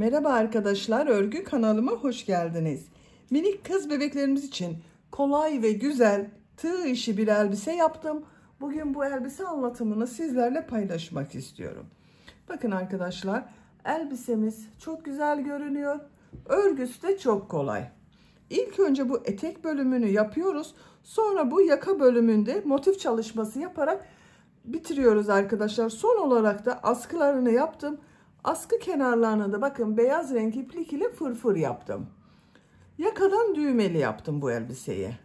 Merhaba arkadaşlar, örgü kanalıma hoş geldiniz. Minik kız bebeklerimiz için kolay ve güzel tığ işi bir elbise yaptım. Bugün bu elbise anlatımını sizlerle paylaşmak istiyorum. Bakın arkadaşlar, elbisemiz çok güzel görünüyor. Örgüsü de çok kolay. İlk önce bu etek bölümünü yapıyoruz. Sonra bu yaka bölümünde motif çalışması yaparak bitiriyoruz arkadaşlar. Son olarak da askılarını yaptım. Askı kenarlarına da bakın beyaz renk iplik ile fırfır yaptım. Yakadan düğmeli yaptım bu elbiseyi.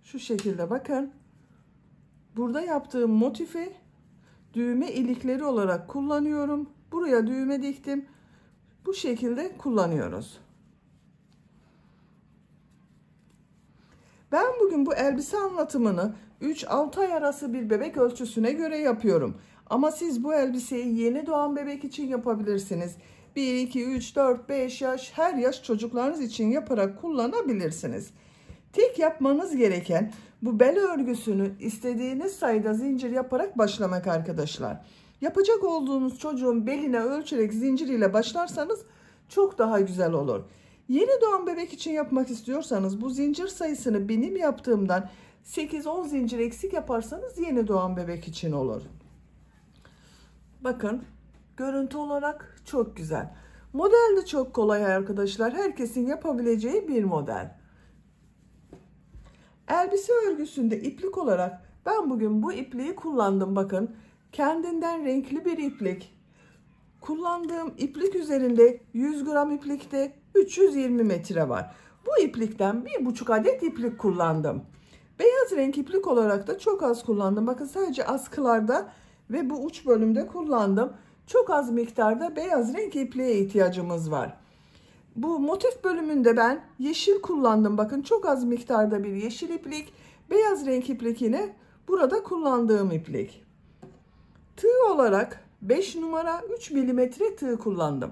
Şu şekilde bakın. Burada yaptığım motifi düğme ilikleri olarak kullanıyorum. Buraya düğme diktim. Bu şekilde kullanıyoruz. Ben bugün bu elbise anlatımını 3-6 ay arası bir bebek ölçüsüne göre yapıyorum. Ama siz bu elbiseyi yeni doğan bebek için yapabilirsiniz. 1, 2, 3, 4, 5 yaş, her yaş çocuklarınız için yaparak kullanabilirsiniz. Tek yapmanız gereken bu bel örgüsünü istediğiniz sayıda zincir yaparak başlamak arkadaşlar. Yapacak olduğunuz çocuğun beline ölçerek zincir ile başlarsanız çok daha güzel olur. Yeni doğan bebek için yapmak istiyorsanız bu zincir sayısını benim yaptığımdan 8-10 zincir eksik yaparsanız yeni doğan bebek için olur. Bakın görüntü olarak çok güzel. Model de çok kolay arkadaşlar. Herkesin yapabileceği bir model. Elbise örgüsünde iplik olarak ben bugün bu ipliği kullandım. Bakın kendinden renkli bir iplik. Kullandığım iplik üzerinde 100 gram iplikte 320 metre var. Bu iplikten 1,5 adet iplik kullandım. Beyaz renk iplik olarak da çok az kullandım. Bakın sadece askılarda ve bu uç bölümde kullandım. Çok az miktarda beyaz renk ipliğe ihtiyacımız var. Bu motif bölümünde ben yeşil kullandım. Bakın çok az miktarda bir yeşil iplik. Beyaz renk iplik yine burada kullandığım iplik. Tığ olarak 5 numara 3 milimetre tığ kullandım.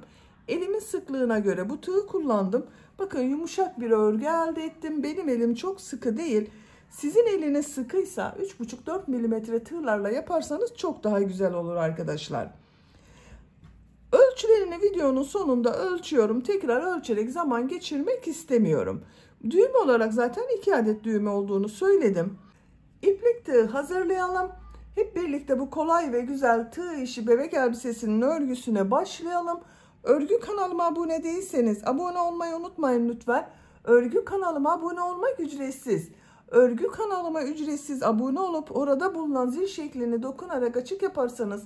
Elimin sıklığına göre bu tığı kullandım. Bakın yumuşak bir örgü elde ettim. Benim elim çok sıkı değil. Sizin eliniz sıkıysa 3,5-4 milimetre tığlarla yaparsanız çok daha güzel olur arkadaşlar. Ölçülerini videonun sonunda ölçüyorum. Tekrar ölçerek zaman geçirmek istemiyorum. Düğme olarak zaten 2 adet düğme olduğunu söyledim. İplik tığı hazırlayalım. Hep birlikte bu kolay ve güzel tığ işi bebek elbisesinin örgüsüne başlayalım. Örgü kanalıma abone değilseniz abone olmayı unutmayın lütfen. Örgü kanalıma abone olmak ücretsiz. Örgü kanalıma ücretsiz abone olup orada bulunan zil şeklini dokunarak açık yaparsanız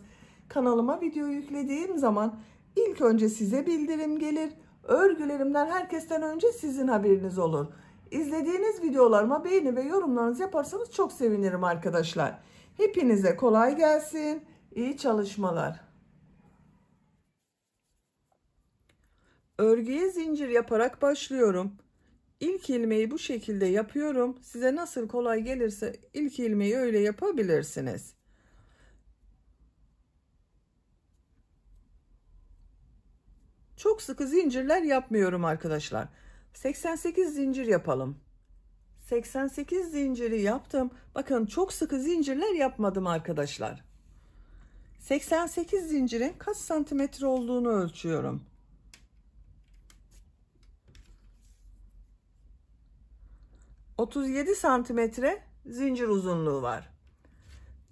kanalıma video yüklediğim zaman ilk önce size bildirim gelir. Örgülerimden herkesten önce sizin haberiniz olur. İzlediğiniz videolarıma beğeni ve yorumlarınızı yaparsanız çok sevinirim arkadaşlar. Hepinize kolay gelsin. İyi çalışmalar. Örgüye zincir yaparak başlıyorum. İlk ilmeği bu şekilde yapıyorum. Size nasıl kolay gelirse ilk ilmeği öyle yapabilirsiniz. Çok sıkı zincirler yapmıyorum arkadaşlar. 88 zincir yapalım. 88 zinciri yaptım. Bakın çok sıkı zincirler yapmadım arkadaşlar. 88 zincirin kaç santimetre olduğunu ölçüyorum. 37 santimetre zincir uzunluğu var.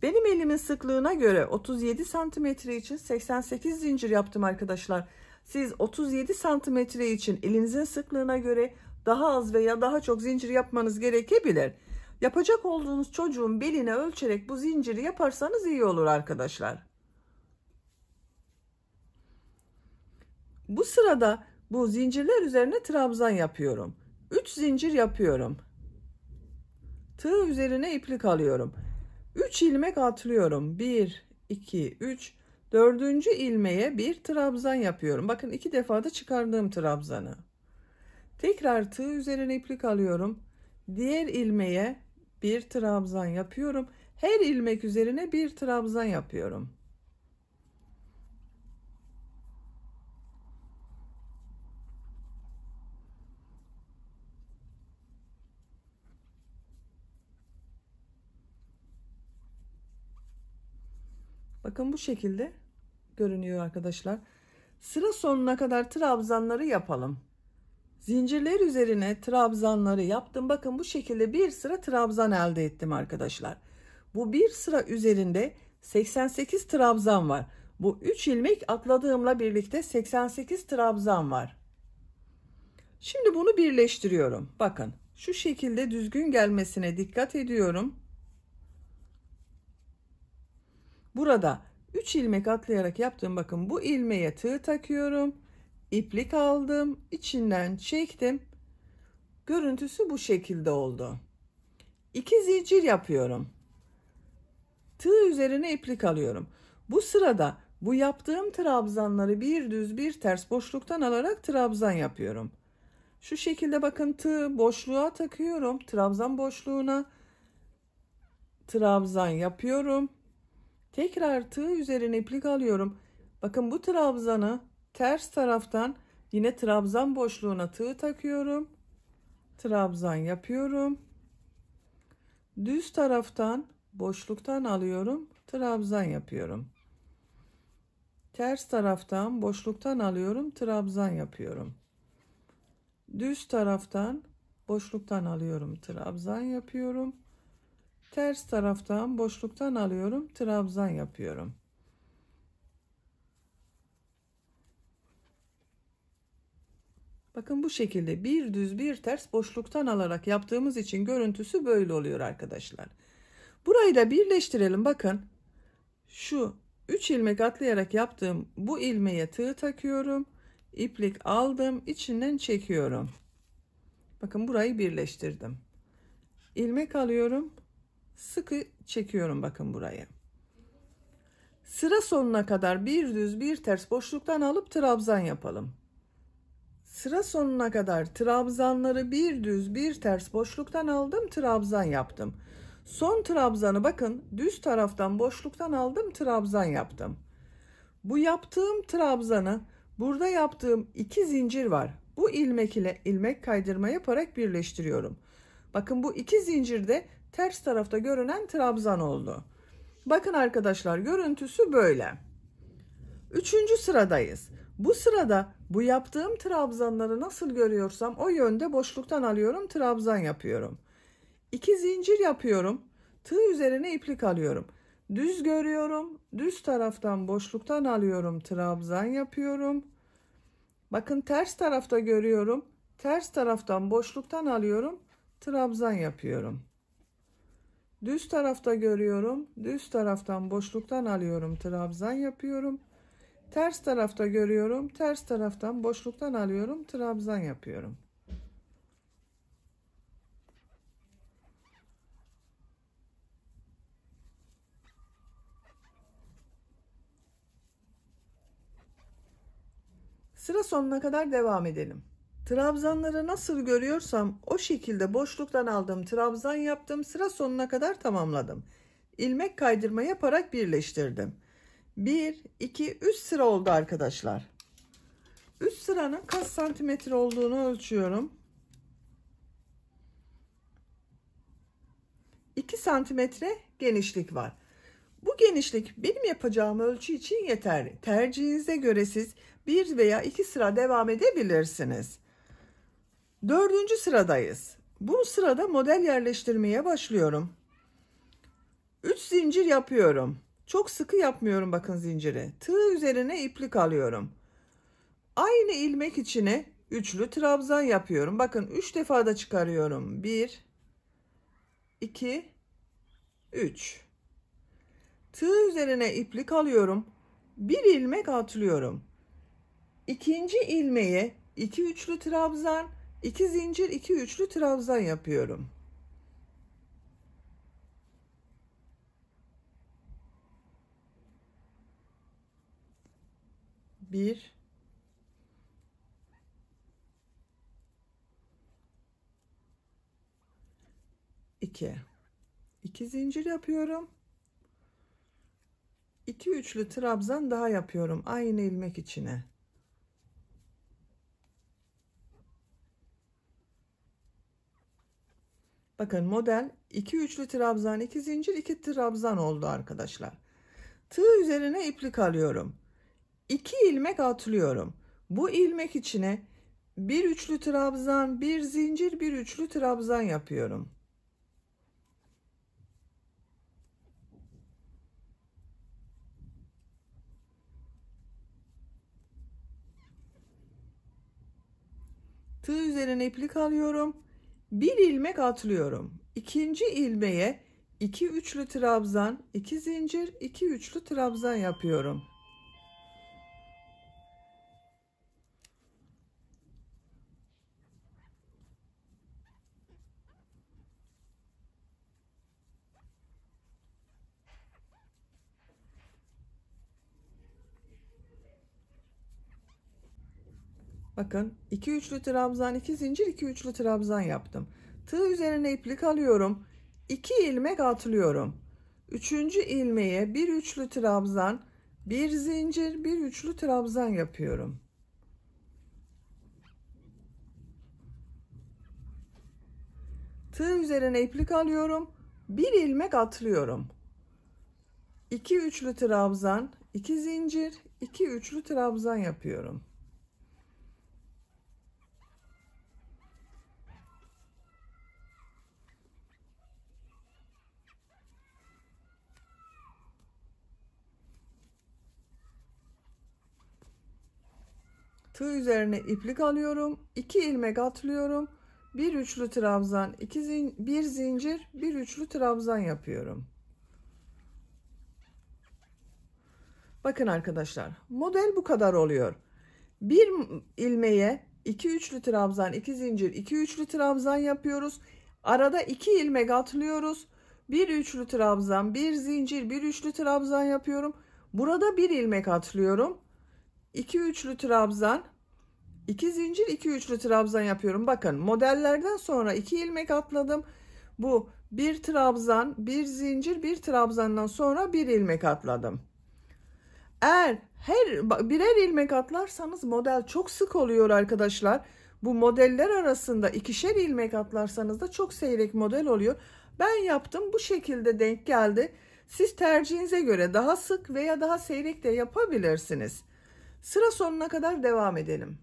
Benim elimin sıklığına göre 37 santimetre için 88 zincir yaptım arkadaşlar. Siz 37 santimetre için elinizin sıklığına göre daha az veya daha çok zincir yapmanız gerekebilir. Yapacak olduğunuz çocuğun beline ölçerek bu zinciri yaparsanız iyi olur arkadaşlar. Bu sırada bu zincirler üzerine trabzan yapıyorum. 3 zincir yapıyorum. Tığ üzerine iplik alıyorum. 3 ilmek atlıyorum. 1, 2, 3. 4. ilmeğe bir trabzan yapıyorum. Bakın 2 defa da çıkardığım trabzanı. Tekrar tığ üzerine iplik alıyorum. Diğer ilmeğe bir trabzan yapıyorum. Her ilmek üzerine bir trabzan yapıyorum. Bakın bu şekilde görünüyor arkadaşlar. Sıra sonuna kadar trabzanları yapalım. Zincirler üzerine trabzanları yaptım. Bakın bu şekilde bir sıra trabzan elde ettim arkadaşlar. Bu bir sıra üzerinde 88 trabzan var. Bu 3 ilmek atladığımla birlikte 88 trabzan var. Şimdi bunu birleştiriyorum. Bakın şu şekilde düzgün gelmesine dikkat ediyorum. Burada 3 ilmek atlayarak yaptım. Bakın bu ilmeğe tığ takıyorum. İplik aldım. İçinden çektim. Görüntüsü bu şekilde oldu. 2 zincir yapıyorum. Tığ üzerine iplik alıyorum. Bu sırada bu yaptığım trabzanları bir düz bir ters boşluktan alarak trabzan yapıyorum. Şu şekilde bakın tığ boşluğa takıyorum. Trabzan boşluğuna trabzan yapıyorum. Tekrar tığ üzerine iplik alıyorum. Bakın bu trabzanı ters taraftan yine trabzan boşluğuna tığ takıyorum. Trabzan yapıyorum. Düz taraftan boşluktan alıyorum. Trabzan yapıyorum. Ters taraftan boşluktan alıyorum. Trabzan yapıyorum. Düz taraftan boşluktan alıyorum. Trabzan yapıyorum. Ters taraftan boşluktan alıyorum. Trabzan yapıyorum. Bakın bu şekilde bir düz bir ters boşluktan alarak yaptığımız için görüntüsü böyle oluyor arkadaşlar. Burayı da birleştirelim. Bakın şu 3 ilmek atlayarak yaptığım bu ilmeğe tığ takıyorum. İplik aldım. İçinden çekiyorum. Bakın burayı birleştirdim. İlmek alıyorum. Sıkı çekiyorum bakın burayı. Sıra sonuna kadar bir düz bir ters boşluktan alıp trabzan yapalım. Sıra sonuna kadar trabzanları bir düz bir ters boşluktan aldım, trabzan yaptım. Son trabzanı bakın düz taraftan boşluktan aldım, trabzan yaptım. Bu yaptığım trabzanı burada yaptığım 2 zincir var. Bu ilmek ile ilmek kaydırma yaparak birleştiriyorum. Bakın bu 2 zincirde ters tarafta görünen trabzan oldu. Bakın arkadaşlar görüntüsü böyle. 3. sıradayız. Bu sırada bu yaptığım trabzanları nasıl görüyorsam o yönde boşluktan alıyorum, trabzan yapıyorum. 2 zincir yapıyorum. Tığ üzerine iplik alıyorum. Düz görüyorum. Düz taraftan boşluktan alıyorum, trabzan yapıyorum. Bakın ters tarafta görüyorum. Ters taraftan boşluktan alıyorum, trabzan yapıyorum. Düz tarafta görüyorum. Düz taraftan boşluktan alıyorum, trabzan yapıyorum. Ters tarafta görüyorum. Ters taraftan boşluktan alıyorum, trabzan yapıyorum. Sıra sonuna kadar devam edelim. Trabzanları nasıl görüyorsam o şekilde boşluktan aldım, trabzan yaptım. Sıra sonuna kadar tamamladım. İlmek kaydırma yaparak birleştirdim. 1, 2, 3 sıra oldu arkadaşlar. 3 sıranın kaç santimetre olduğunu ölçüyorum. 2 santimetre genişlik var. Bu genişlik benim yapacağım ölçü için yeterli. Tercihinize göre siz 1 veya 2 sıra devam edebilirsiniz. 4. sıradayız. Bu sırada model yerleştirmeye başlıyorum. 3 zincir yapıyorum. Çok sıkı yapmıyorum bakın zinciri. Tığ üzerine iplik alıyorum. Aynı ilmek içine üçlü trabzan yapıyorum. Bakın 3 defa da çıkarıyorum. 1, 2, 3. Tığ üzerine iplik alıyorum. Bir ilmek atlıyorum. İkinci ilmeğe 2 üçlü trabzan, 2 zincir, 2 üçlü trabzan yapıyorum. Bir, iki. 2 zincir yapıyorum. 2 üçlü trabzan daha yapıyorum aynı ilmek içine. Bakın model 2 üçlü trabzan, 2 zincir, 2 trabzan oldu arkadaşlar. Tığ üzerine iplik alıyorum. 2 ilmek atlıyorum. Bu ilmek içine bir üçlü trabzan, bir zincir, bir üçlü trabzan yapıyorum. Tığ üzerine iplik alıyorum. Bir ilmek atlıyorum. İkinci ilmeğe 2 üçlü trabzan, 2 zincir, 2 üçlü trabzan yapıyorum. Bakın 2 üçlü trabzan, 2 zincir, 2 üçlü trabzan yaptım. Tığ üzerine iplik alıyorum. 2 ilmek atlıyorum. Üçüncü ilmeğe bir üçlü trabzan, bir zincir, bir üçlü trabzan yapıyorum. Tığ üzerine iplik alıyorum. Bir ilmek atlıyorum. 2 üçlü trabzan, 2 zincir, 2 üçlü trabzan yapıyorum. Tığ üzerine iplik alıyorum. 2 ilmek atlıyorum. Bir üçlü trabzan, bir zincir, bir üçlü trabzan yapıyorum. Bakın arkadaşlar, model bu kadar oluyor. Bir ilmeğe 2 üçlü trabzan, 2 zincir, 2 üçlü trabzan yapıyoruz. Arada 2 ilmek atlıyoruz. Bir üçlü trabzan, bir zincir, bir üçlü trabzan yapıyorum. Burada bir ilmek atlıyorum. 2 üçlü trabzan, 2 zincir, 2 üçlü trabzan yapıyorum. Bakın modellerden sonra 2 ilmek atladım. Bu bir trabzan, bir zincir, bir trabzandan sonra bir ilmek atladım. Eğer birer ilmek atlarsanız model çok sık oluyor arkadaşlar. Bu modeller arasında ikişer ilmek atlarsanız da çok seyrek model oluyor. Ben yaptım, bu şekilde denk geldi. Siz tercihinize göre daha sık veya daha seyrek de yapabilirsiniz. Sıra sonuna kadar devam edelim.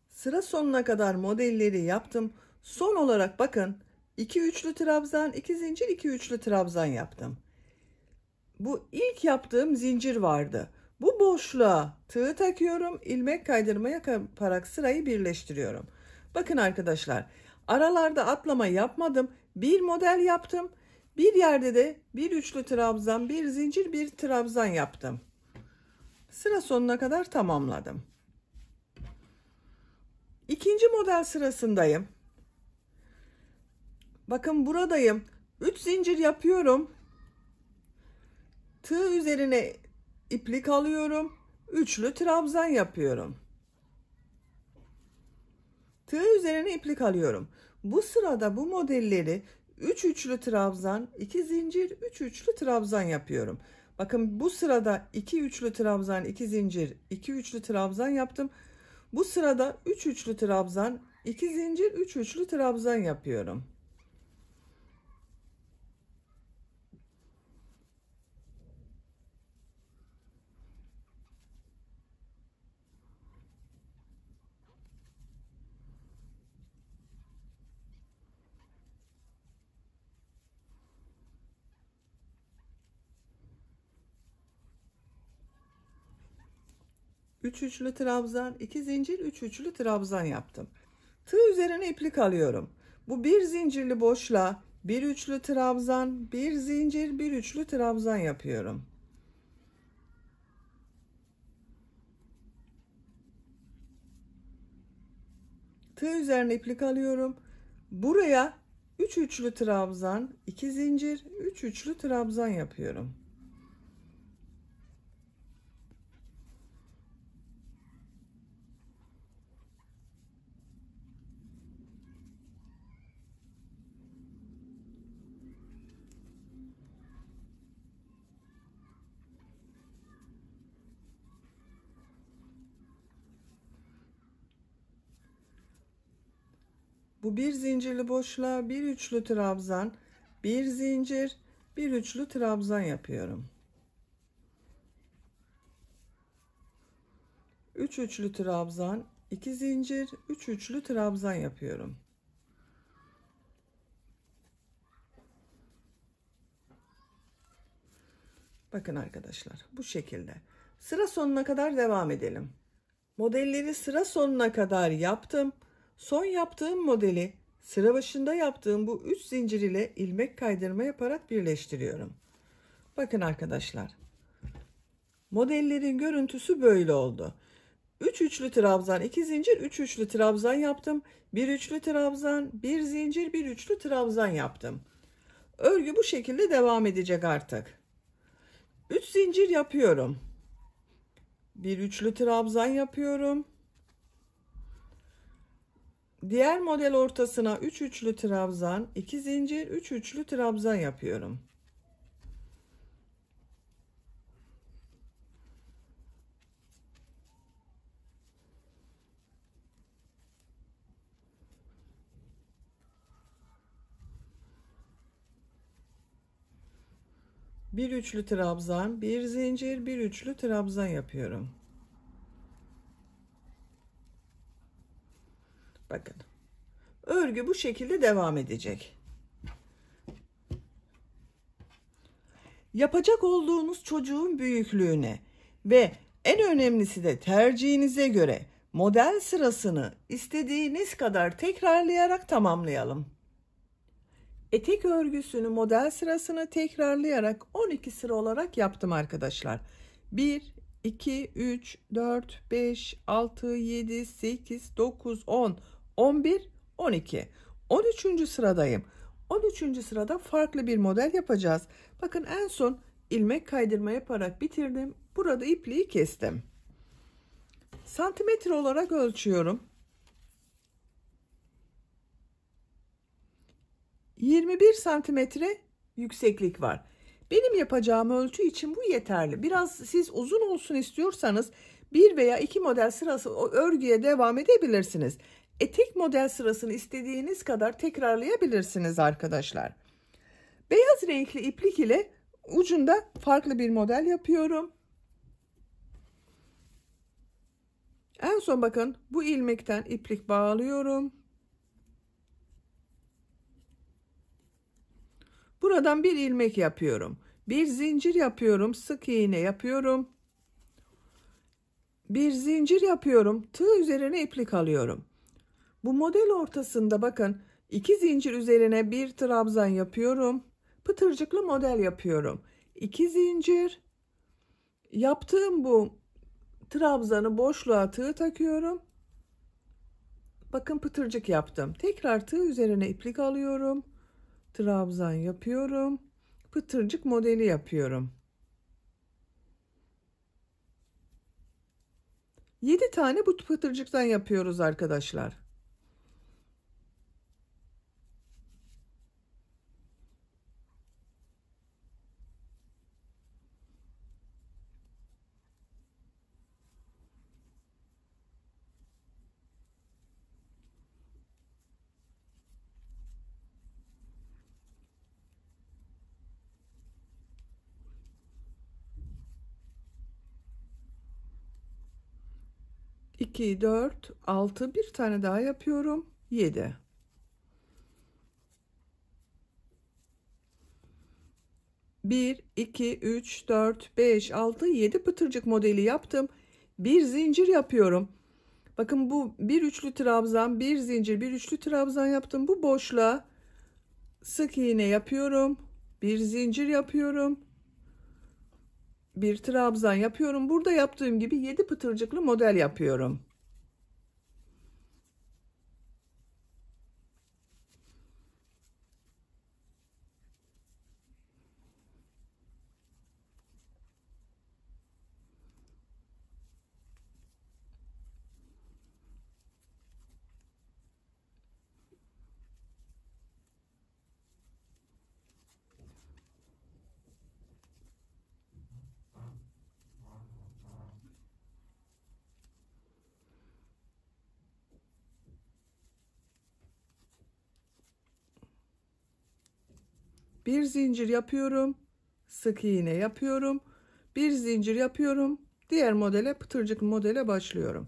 Sıra sonuna kadar modelleri yaptım. Son olarak bakın 2 üçlü trabzan, 2 zincir, 2 üçlü trabzan yaptım. Bu ilk yaptığım zincir vardı. Bu boşluğa tığ takıyorum, ilmek kaydırma yaparak sırayı birleştiriyorum. Bakın arkadaşlar, aralarda atlama yapmadım. Bir model yaptım. Bir yerde de bir üçlü trabzan, bir zincir, bir trabzan yaptım. Sıra sonuna kadar tamamladım. İkinci model sırasındayım. Bakın buradayım. 3 zincir yapıyorum. Tığ üzerine iplik alıyorum. Üçlü trabzan yapıyorum. Tığ üzerine iplik alıyorum. Bu sırada bu modelleri 3 üçlü trabzan, 2 zincir, 3 üçlü trabzan yapıyorum. Bakın bu sırada 2 üçlü trabzan, 2 zincir, 2 üçlü trabzan yaptım. Bu sırada 3 üçlü trabzan, 2 zincir, 3 üçlü trabzan yapıyorum. Üç üçlü trabzan, 2 zincir, 3 üçlü trabzan yaptım. Tığ üzerine iplik alıyorum. Bu bir zincirli boşluğa bir üçlü trabzan, bir zincir, bir üçlü trabzan yapıyorum. Tığ üzerine iplik alıyorum. Buraya 3 üçlü trabzan, 2 zincir, 3 üçlü trabzan yapıyorum. Bu bir zincirli boşluğa bir üçlü trabzan, bir zincir, bir üçlü trabzan yapıyorum. 3 üçlü trabzan, 2 zincir, 3 üçlü trabzan yapıyorum. Bakın arkadaşlar, bu şekilde. Sıra sonuna kadar devam edelim. Modelleri sıra sonuna kadar yaptım. Son yaptığım modeli sıra başında yaptığım bu 3 zincir ile ilmek kaydırma yaparak birleştiriyorum. Bakın arkadaşlar. Modellerin görüntüsü böyle oldu. 3 üçlü trabzan, 2 zincir, 3 üçlü trabzan yaptım. 1 üçlü trabzan, 1 zincir, 1 üçlü trabzan yaptım. Örgü bu şekilde devam edecek artık. 3 zincir yapıyorum. 1 üçlü trabzan yapıyorum. Diğer model ortasına 3 üçlü trabzan, 2 zincir, 3 üçlü trabzan yapıyorum. Bir üçlü trabzan, bir zincir, bir üçlü trabzan yapıyorum. Bakın. Örgü bu şekilde devam edecek. Yapacak olduğunuz çocuğun büyüklüğüne ve en önemlisi de tercihinize göre model sırasını istediğiniz kadar tekrarlayarak tamamlayalım. Etek örgüsünü model sırasını tekrarlayarak 12 sıra olarak yaptım arkadaşlar. 1, 2, 3, 4, 5, 6, 7, 8, 9, 10, 11, 12. 13. sıradayım. 13. sırada farklı bir model yapacağız. Bakın en son ilmek kaydırma yaparak bitirdim. Burada ipliği kestim. Santimetre olarak ölçüyorum. 21 santimetre yükseklik var. Benim yapacağım ölçü için bu yeterli. Biraz siz uzun olsun istiyorsanız bir veya iki model sırası o örgüye devam edebilirsiniz. Etek model sırasını istediğiniz kadar tekrarlayabilirsiniz arkadaşlar. Beyaz renkli iplik ile ucunda farklı bir model yapıyorum. En son bakın bu ilmekten iplik bağlıyorum. Buradan bir ilmek yapıyorum. Bir zincir yapıyorum. Sık iğne yapıyorum. Bir zincir yapıyorum. Tığ üzerine iplik alıyorum. Bu model ortasında bakın 2 zincir üzerine bir trabzan yapıyorum. Pıtırcıklı model yapıyorum. 2 zincir yaptığım bu trabzanı boşluğa tığ takıyorum. Bakın pıtırcık yaptım. Tekrar tığ üzerine iplik alıyorum. Trabzan yapıyorum. Pıtırcık modeli yapıyorum. 7 tane bu pıtırcıktan yapıyoruz arkadaşlar. İki, 4, 6, bir tane daha yapıyorum. 7. Bir, 2, 3, 4, 5, 6, 7 pıtırcık modeli yaptım. Bir zincir yapıyorum. Bakın bu bir üçlü trabzan, bir zincir, bir üçlü trabzan yaptım. Bu boşluğa sık iğne yapıyorum. Bir zincir yapıyorum. Bir trabzan yapıyorum. Burada yaptığım gibi 7 pıtırcıklı model yapıyorum. Bir zincir yapıyorum. Sık iğne yapıyorum. Bir zincir yapıyorum. Diğer modele, pıtırcık modele başlıyorum.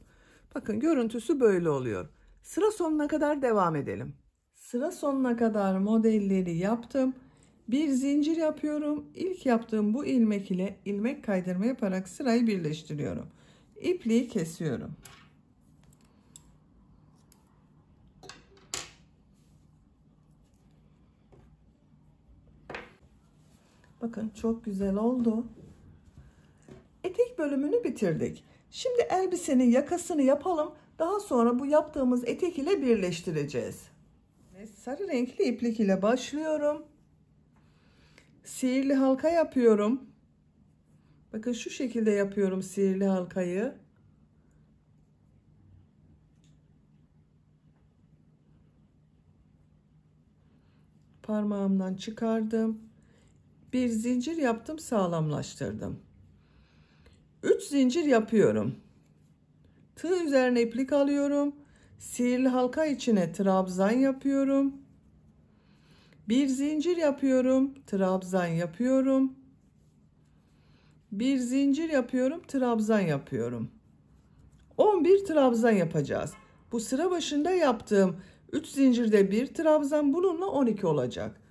Bakın görüntüsü böyle oluyor. Sıra sonuna kadar devam edelim. Sıra sonuna kadar modelleri yaptım. Bir zincir yapıyorum. İlk yaptığım bu ilmek ile ilmek kaydırma yaparak sırayı birleştiriyorum. İpliği kesiyorum. Bakın çok güzel oldu. Etek bölümünü bitirdik. Şimdi elbisenin yakasını yapalım. Daha sonra bu yaptığımız etek ile birleştireceğiz. Sarı renkli iplik ile başlıyorum. Sihirli halka yapıyorum. Bakın şu şekilde yapıyorum sihirli halkayı. Parmağımdan çıkardım. Bir zincir yaptım, sağlamlaştırdım. 3 zincir yapıyorum. Tığ üzerine iplik alıyorum. Sihirli halka içine trabzan yapıyorum. Bir zincir yapıyorum, trabzan yapıyorum. Bir zincir yapıyorum, trabzan yapıyorum. 11 trabzan yapacağız. Bu sıra başında yaptığım 3 zincirde bir trabzan, bununla 12 olacak.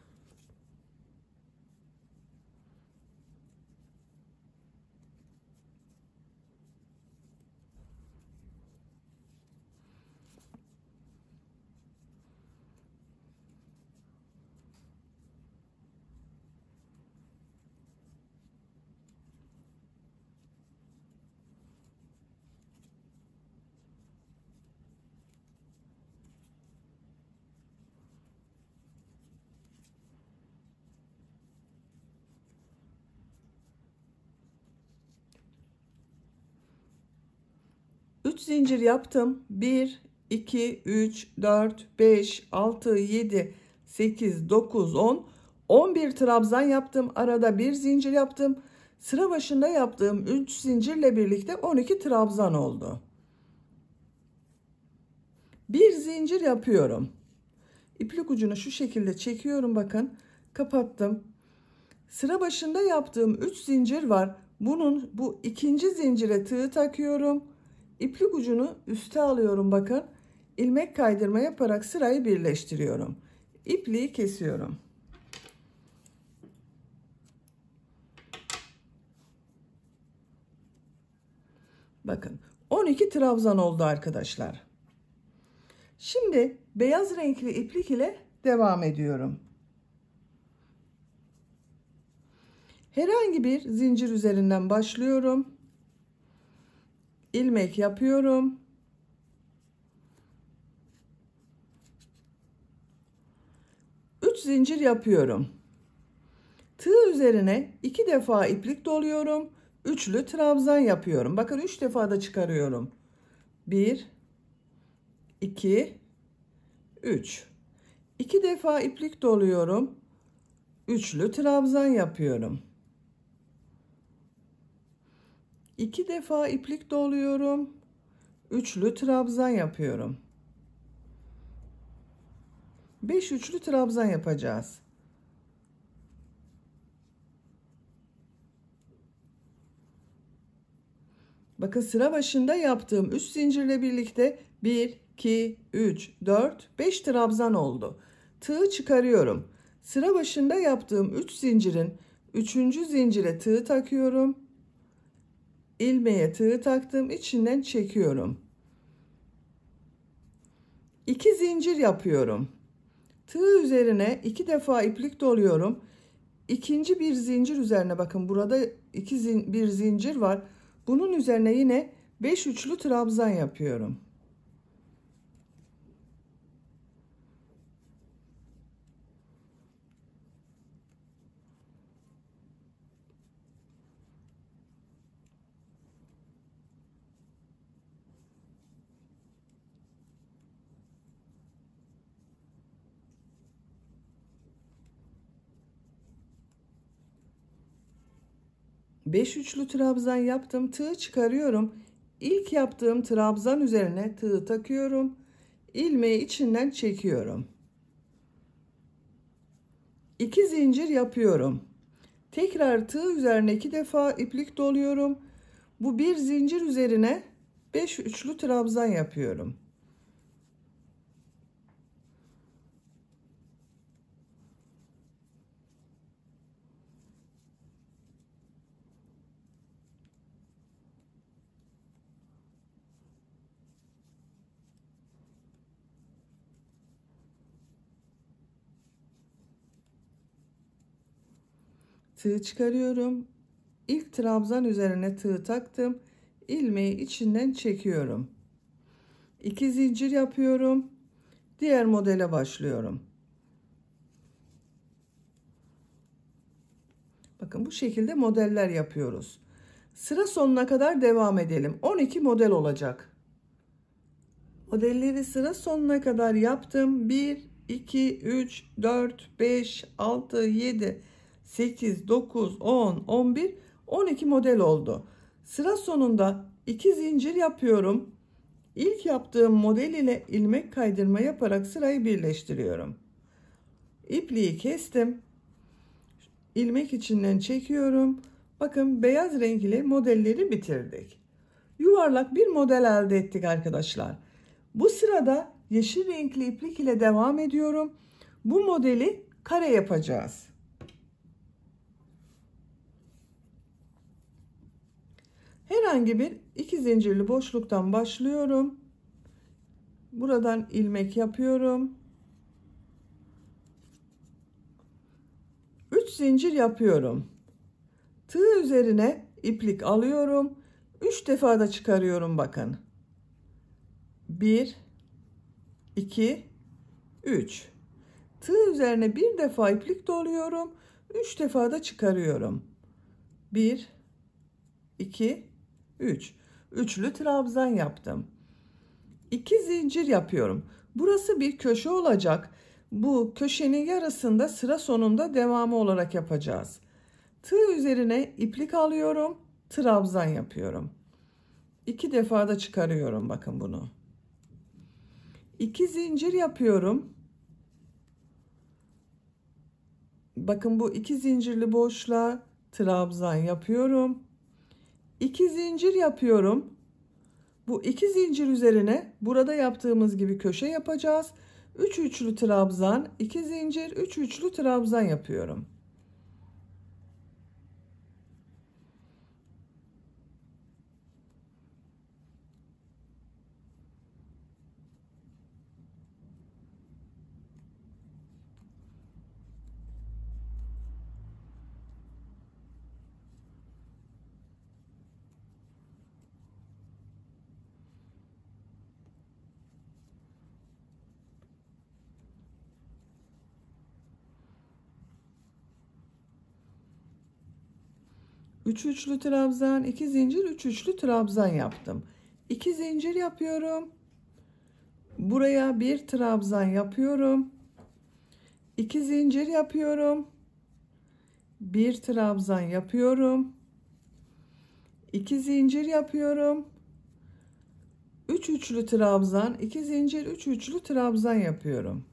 Üç zincir yaptım. 1, 2, 3, 4, 5, 6, 7, 8, 9, 10. 11 trabzan yaptım. Arada bir zincir yaptım. Sıra başında yaptığım 3 zincirle birlikte 12 trabzan oldu. Bir zincir yapıyorum. İplik ucunu şu şekilde çekiyorum, bakın. Kapattım. Sıra başında yaptığım 3 zincir var. Bu ikinci zincire tığ takıyorum. İplik ucunu üste alıyorum, bakın. İlmek kaydırma yaparak sırayı birleştiriyorum. İpliği kesiyorum. Bakın 12 trabzan oldu arkadaşlar. Şimdi beyaz renkli iplik ile devam ediyorum. Herhangi bir zincir üzerinden başlıyorum. İlmek yapıyorum. Üç zincir yapıyorum. Tığ üzerine 2 defa iplik doluyorum. Üçlü trabzan yapıyorum. Bakın 3 defa da çıkarıyorum. 1, 2, 3. 2 defa iplik doluyorum. Üçlü trabzan yapıyorum. 2 defa iplik doluyorum. Üçlü trabzan yapıyorum. 5 üçlü trabzan yapacağız. Bakın sıra başında yaptığım 3 zincirle birlikte 1, 2, 3, 4, 5 trabzan oldu. Tığı çıkarıyorum. Sıra başında yaptığım 3 zincirin 3. zincire tığ takıyorum. İlmeğe tığ taktım, içinden çekiyorum. 2 zincir yapıyorum. Tığ üzerine 2 defa iplik doluyorum. İkinci bir zincir üzerine, bakın burada bir zincir var. Bunun üzerine yine 5 üçlü trabzan yapıyorum. Beş üçlü trabzan yaptım. Tığ çıkarıyorum. İlk yaptığım trabzan üzerine tığ takıyorum. İlmeği içinden çekiyorum. 2 zincir yapıyorum. Tekrar tığ üzerine 2 defa iplik doluyorum. Bu bir zincir üzerine 5 üçlü trabzan yapıyorum. Tığ çıkarıyorum. İlk trabzan üzerine tığ taktım. İlmeği içinden çekiyorum. 2 zincir yapıyorum. Diğer modele başlıyorum. Bakın bu şekilde modeller yapıyoruz. Sıra sonuna kadar devam edelim. 12 model olacak. Modelleri sıra sonuna kadar yaptım. 1, 2, 3, 4, 5, 6, 7, 8, 9, 10, 11, 12 model oldu. Sıra sonunda 2 zincir yapıyorum. İlk yaptığım model ile ilmek kaydırma yaparak sırayı birleştiriyorum. İpliği kestim. İlmek içinden çekiyorum. Bakın beyaz renk ile modelleri bitirdik. Yuvarlak bir model elde ettik arkadaşlar. Bu sırada yeşil renkli iplik ile devam ediyorum. Bu modeli kare yapacağız. Herhangi bir 2 zincirli boşluktan başlıyorum. Buradan ilmek yapıyorum. 3 zincir yapıyorum. Tığ üzerine iplik alıyorum. 3 defa da çıkarıyorum bakın. 1, 2, 3. Tığ üzerine bir defa iplik doluyorum. 3 defa da çıkarıyorum. 1, 2, 3. Üçlü trabzan yaptım. 2 zincir yapıyorum. Burası bir köşe olacak. Bu köşenin yarısında sıra sonunda devamı olarak yapacağız. Tığ üzerine iplik alıyorum. Trabzan yapıyorum. 2 defa da çıkarıyorum bakın bunu. 2 zincir yapıyorum. Bakın bu 2 zincirli boşluğa trabzan yapıyorum. 2 zincir yapıyorum. Bu 2 zincir üzerine burada yaptığımız gibi köşe yapacağız. 3 üçlü trabzan, 2 zincir, 3 üçlü trabzan yapıyorum. Üç üçlü trabzan, 2 zincir, 3 üçlü trabzan yaptım. 2 zincir yapıyorum. Buraya bir trabzan yapıyorum. 2 zincir yapıyorum. Bir trabzan yapıyorum. 2 zincir yapıyorum. 3 üçlü trabzan, 2 zincir, 3 üçlü trabzan yapıyorum.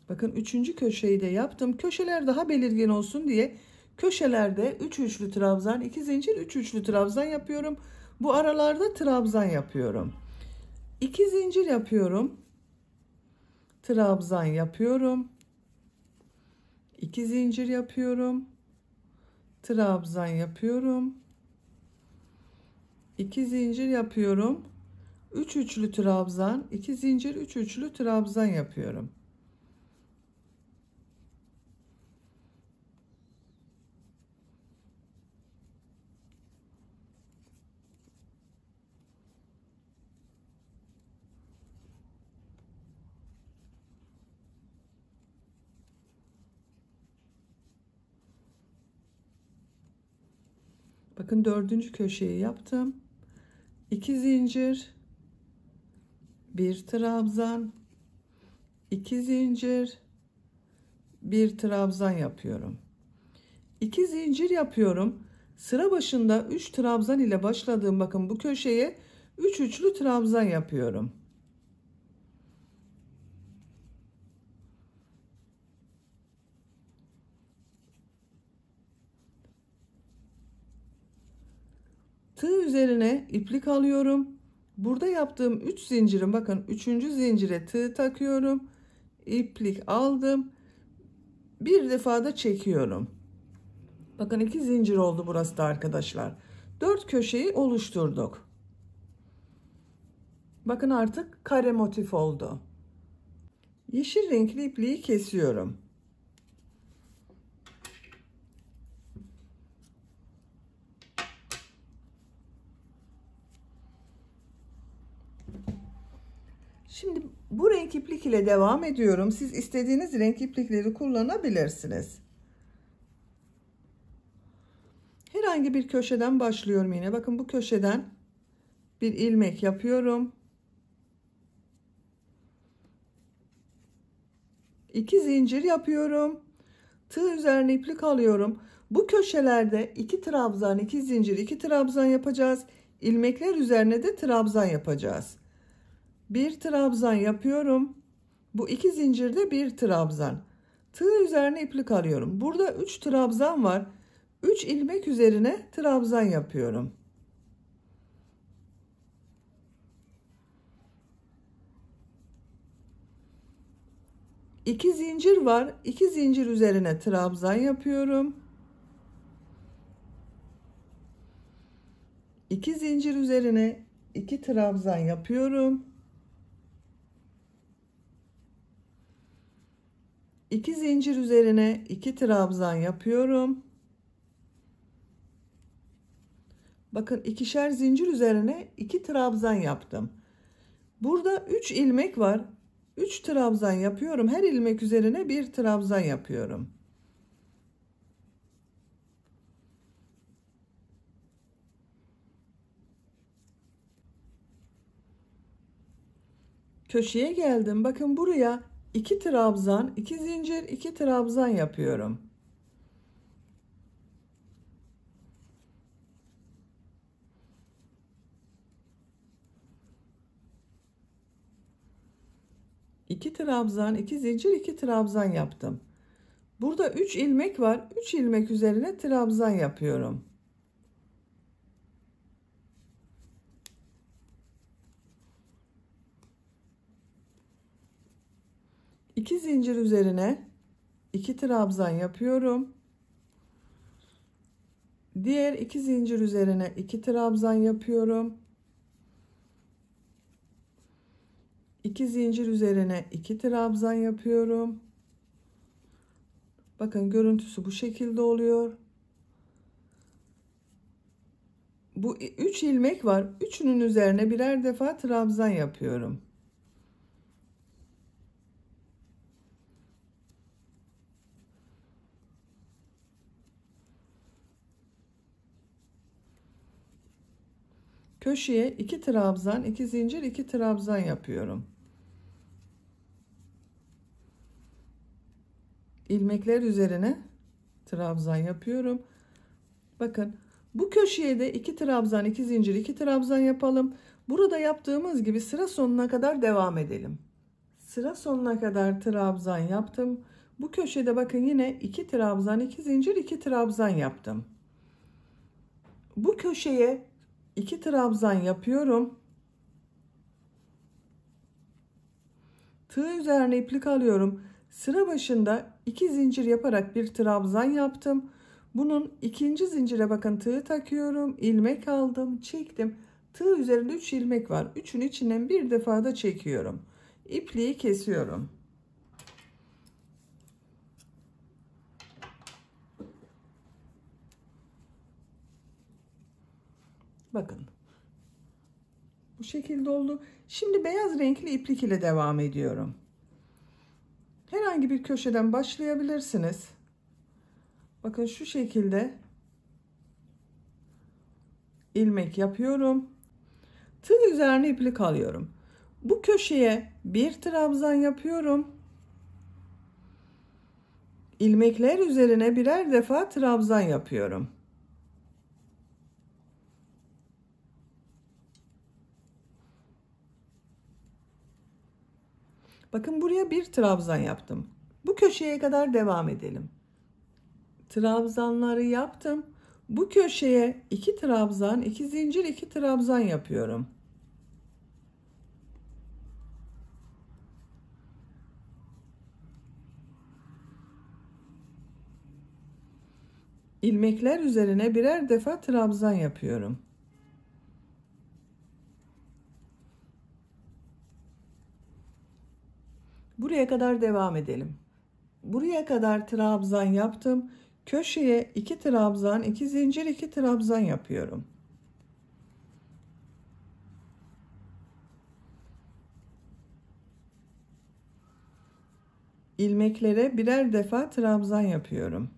Bakın 3. köşeyi de yaptım. Köşeler daha belirgin olsun diye köşelerde 3 üçlü trabzan, 2 zincir, 3 üçlü trabzan yapıyorum. Bu aralarda trabzan yapıyorum. 2 zincir yapıyorum. Trabzan yapıyorum. 2 zincir yapıyorum. Trabzan yapıyorum. 2 zincir yapıyorum. 3 üçlü trabzan, 2 zincir, 3 üçlü trabzan yapıyorum. Bakın 4. köşeyi yaptım. 2 zincir, 1 trabzan, 2 zincir, bir trabzan yapıyorum. 2 zincir yapıyorum. Sıra başında 3 trabzan ile başladığım bakın bu köşeye 3 üçlü trabzan yapıyorum. Tığ üzerine iplik alıyorum. Burada yaptığım 3 zincirin bakın 3. zincire tığ takıyorum. İplik aldım. Bir defa da çekiyorum. Bakın 2 zincir oldu burası da arkadaşlar. 4 köşeyi oluşturduk. Bakın artık kare motif oldu. Yeşil renkli ipliği kesiyorum. Şimdi bu renk iplik ile devam ediyorum. Siz istediğiniz renk iplikleri kullanabilirsiniz. Herhangi bir köşeden başlıyorum yine. Bakın bu köşeden bir ilmek yapıyorum. 2 zincir yapıyorum. Tığ üzerine iplik alıyorum. Bu köşelerde 2 trabzan, 2 zincir, 2 trabzan yapacağız. İlmekler üzerine de trabzan yapacağız. Bir trabzan yapıyorum. Bu 2 zincirde bir trabzan. Tığ üzerine iplik alıyorum. Burada 3 trabzan var. 3 ilmek üzerine trabzan yapıyorum. İki zincir var. 2 zincir üzerine trabzan yapıyorum. 2 zincir üzerine 2 trabzan yapıyorum. 2 zincir üzerine 2 trabzan yapıyorum. Bakın ikişer zincir üzerine 2 trabzan yaptım. Burada 3 ilmek var. 3 trabzan yapıyorum. Her ilmek üzerine bir trabzan yapıyorum. Köşeye geldim. Bakın buraya 2 trabzan, 2 zincir, 2 trabzan yapıyorum. İki trabzan, 2 zincir, 2 trabzan yaptım. Burada 3 ilmek var. 3 ilmek üzerine trabzan yapıyorum. İki zincir üzerine 2 trabzan yapıyorum. Diğer 2 zincir üzerine 2 trabzan yapıyorum. 2 zincir üzerine 2 trabzan yapıyorum. Bakın görüntüsü bu şekilde oluyor. Bu 3 ilmek var. Üçünün üzerine birer defa trabzan yapıyorum. Köşeye 2 trabzan, 2 zincir, 2 trabzan yapıyorum. İlmekler üzerine trabzan yapıyorum. Bakın bu köşeye de 2 trabzan, 2 zincir, 2 trabzan yapalım. Burada yaptığımız gibi sıra sonuna kadar devam edelim. Sıra sonuna kadar trabzan yaptım. Bu köşede bakın yine 2 trabzan, 2 zincir, 2 trabzan yaptım. Bu köşeye 2 trabzan yapıyorum. Tığ üzerine iplik alıyorum. Sıra başında 2 zincir yaparak bir trabzan yaptım. Bunun ikinci zincire bakın tığ takıyorum. İlmek aldım, çektim. Tığ üzerinde 3 ilmek var. Üçün içinden bir defa da çekiyorum. İpliği kesiyorum. Bakın. Bu şekilde oldu. Şimdi beyaz renkli iplik ile devam ediyorum. Herhangi bir köşeden başlayabilirsiniz. Bakın şu şekilde ilmek yapıyorum. Tığ üzerine iplik alıyorum. Bu köşeye bir trabzan yapıyorum. İlmekler üzerine birer defa trabzan yapıyorum. Bakın buraya bir trabzan yaptım. Bu köşeye kadar devam edelim. Trabzanları yaptım. Bu köşeye 2 trabzan, 2 zincir, 2 trabzan yapıyorum. İlmekler üzerine birer defa trabzan yapıyorum. Buraya kadar devam edelim. Buraya kadar trabzan yaptım. Köşeye 2 trabzan, 2 zincir, 2 trabzan yapıyorum. İlmeklere birer defa trabzan yapıyorum.